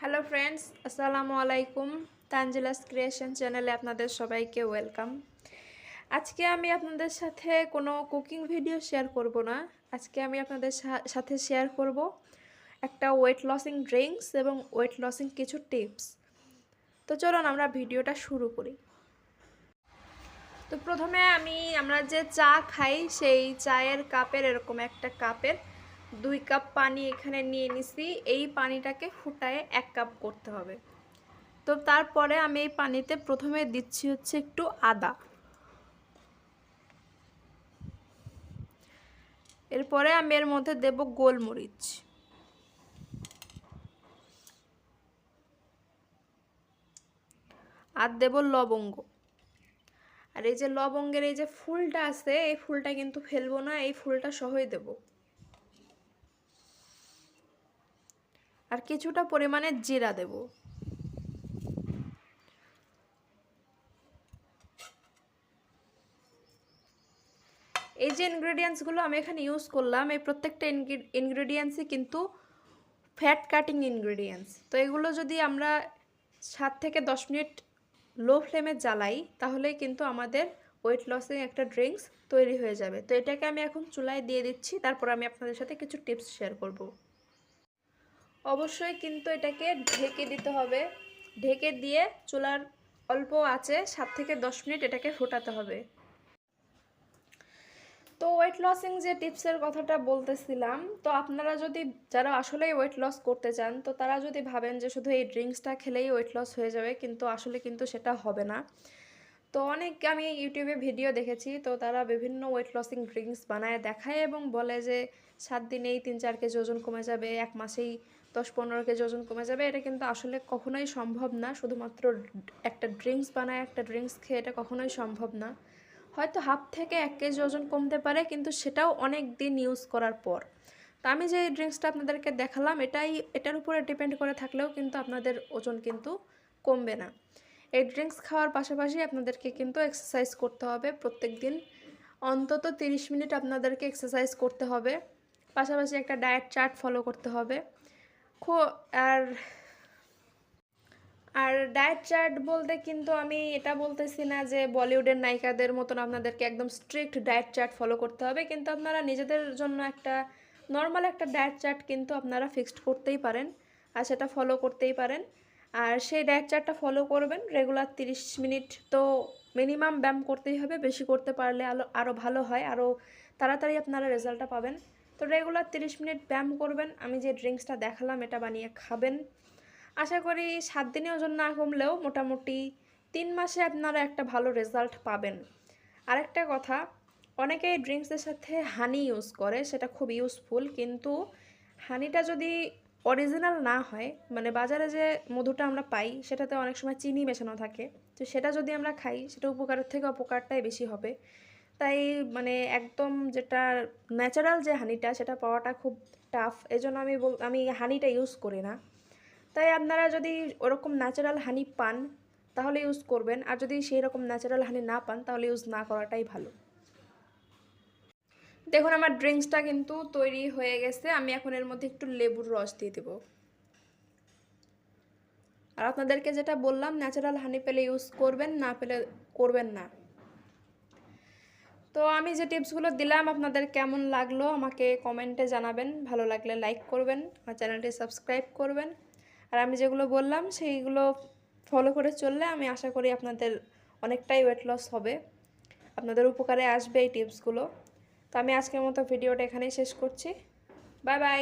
Hello friends, আসসালামু আলাইকুম। তানজিলাস creation চ্যানেলে আপনাদের সবাইকে ওয়েলকাম। আজকে আমি আপনাদের সাথে কোনো কুকিং ভিডিও শেয়ার করব না। আজকে আমি আপনাদের সাথে শেয়ার করব একটা ওয়েট লসিং ড্রিঙ্কস এবং ওয়েট লসিং কিছু টিপস। তো চলুন আমরা ভিডিওটা শুরু করি। তো প্রথমে আমরা যে চা খাই সেই চায়ের কাপের এরকম একটা কাপের 2 কাপ পানি এখানে নিয়ে নিছি। এই পানিটাকে ফুটায়ে 1 কাপ করতে হবে। তো তারপরে আমি এই পানিতে প্রথমে দিচ্ছি হচ্ছে একটু আদা, এরপরে আমি এর মধ্যে দেব গোলমরিচ, আর দেব লবঙ্গ। আর এই যে লবঙ্গের এই যে ফুলটা আছে, এই ফুলটা কিন্তু ফেলবো না, এই ফুলটা সহই দেব। আর কিছুটা পরিমাণে জিরা দেব। এই যে ইনগ্রেডিয়েন্টসগুলো আমি এখানে ইউজ করলাম, এই প্রত্যেকটা ইনগ্রেডিয়েন্টসই কিন্তু ফ্যাট কাটিং ইনগ্রেডিয়েন্টস। তো এগুলো যদি আমরা 7 থেকে 10 মিনিট লো ফ্লেমে জ্বালাই তাহলে কিন্তু আমাদের ওয়েট লসিং একটা ড্রিঙ্কস তৈরি হয়ে যাবে। তো এটাকে আমি এখন চুলায় দিয়ে দিচ্ছি, তারপর আমি আপনাদের সাথে কিছু টিপস শেয়ার করব। অবশ্যই কিন্তু এটাকে ঢেকে দিতে হবে। ঢেকে দিয়ে চুলার অল্প আঁচে 7 থেকে 10 মিনিট এটাকে ফোটাতে হবে। তো ওয়েট লসিং যে টিপসের কথাটা বলতেছিলাম, তো আপনারা যদি যারা আসলেই ওয়েট লস করতে চান, তো তারা যদি ভাবেন যে শুধু এই ড্রিঙ্কসটা খেলেই ওয়েট লস হয়ে যাবে, কিন্তু আসলে কিন্তু সেটা হবে না। তো আমি ইউটিউবে ভিডিও দেখেছি, তো তারা বিভিন্ন ওয়েট লসিং ড্রিঙ্কস বানায় দেখায় এবং বলে যে 7 দিনেই 3-4 কেজি ওজন কমে যাবে, 1 মাসেই 10-15 কেজি ওজন কমে যাবে। এটা কিন্তু আসলে কখনোই সম্ভব না। শুধুমাত্র একটা ড্রিঙ্কস বানায় একটা ড্রিঙ্কস খেয়ে এটা কখনোই সম্ভব না। হয়তো হাফ থেকে 1 কেজি ওজন কমতে পারে, কিন্তু সেটাও অনেক দিন ইউজ করার পর। তো আমি যে ড্রিঙ্কসটা আপনাদেরকে দেখালাম এটার উপরে ডিপেন্ড করে থাকলেও কিন্তু আপনাদের ওজন কিন্তু কমবে না। এই ড্রিঙ্কস খাওয়ার পাশাপাশি আপনাদেরকে কিন্তু এক্সারসাইজ করতে হবে। প্রত্যেক দিন অন্তত 30 মিনিট আপনাদেরকে এক্সারসাইজ করতে হবে। পাশাপাশি একটা ডায়েট চার্ট ফলো করতে হবে। আর আর ডায়েট চার্ট বলতে কিন্তু আমি এটা বলতেছি না যে বলিউডের নায়িকাদের মতন আপনাদেরকে একদম স্ট্রিক্ট ডায়েট চার্ট ফলো করতে হবে, কিন্তু আপনারা নিজেদের জন্য একটা নর্মাল একটা ডায়েট চার্ট কিন্তু আপনারা ফিক্সড করতেই পারেন, আর সেটা ফলো করতেই পারেন। আর সেই ডায়েট চার্টটা ফলো করবেন রেগুলার 30 মিনিট। তো মিনিমাম ব্যায়াম করতেই হবে, বেশি করতে পারলে আরও ভালো হয়, আরও তাড়াতাড়ি আপনারা রেজাল্টটা পাবেন। তো রেগুলার 30 মিনিট ব্যায়াম করবেন, আমি যে ড্রিঙ্কসটা দেখালাম এটা বানিয়ে খাবেন। আশা করি 7 দিনে ওজন না কমলেও মোটামুটি 3 মাসে আপনারা একটা ভালো রেজাল্ট পাবেন। আরেকটা কথা, অনেকেই ড্রিঙ্কসের সাথে হানি ইউজ করে, সেটা খুব ইউজফুল, কিন্তু হানিটা যদি অরিজিনাল না হয়, মানে বাজারে যে মধুটা আমরা পাই সেটাতে অনেক সময় চিনি মেশানো থাকে, তো সেটা যদি আমরা খাই সেটা উপকারের থেকে অপকারটাই বেশি হবে। তাই মানে একদম যেটা ন্যাচারাল যে হানিটা সেটা পাওয়াটা খুব টাফ, এজন্য আমি হানিটা ইউজ করি না। তাই আপনারা যদি ওরকম ন্যাচারাল হানি পান তাহলে ইউজ করবেন, আর যদি সেই রকম ন্যাচারাল হানি না পান তাহলে ইউজ না করাটাই ভালো। দেখুন আমার ড্রিঙ্কসটা কিন্তু তৈরি হয়ে গেছে। আমি এখন এর মধ্যে একটু লেবুর রস দিয়ে দেব। আর আপনাদেরকে যেটা বললাম, ন্যাচারাল হানি পেলে ইউজ করবেন, না পেলে করবেন না। তো আমি যে টিপসগুলো দিলাম আপনাদের কেমন লাগলো আমাকে কমেন্টে জানাবেন। ভালো লাগলে লাইক করবেন, আমার চ্যানেলটি সাবস্ক্রাইব করবেন। আর আমি যেগুলো বললাম সেইগুলো ফলো করে চললে আমি আশা করি আপনাদের অনেকটাই ওয়েট লস হবে, আপনাদের উপকারে আসবে এই টিপসগুলো। তো আমি আজকের মতো ভিডিওটা এখানেই শেষ করছি। Bye bye.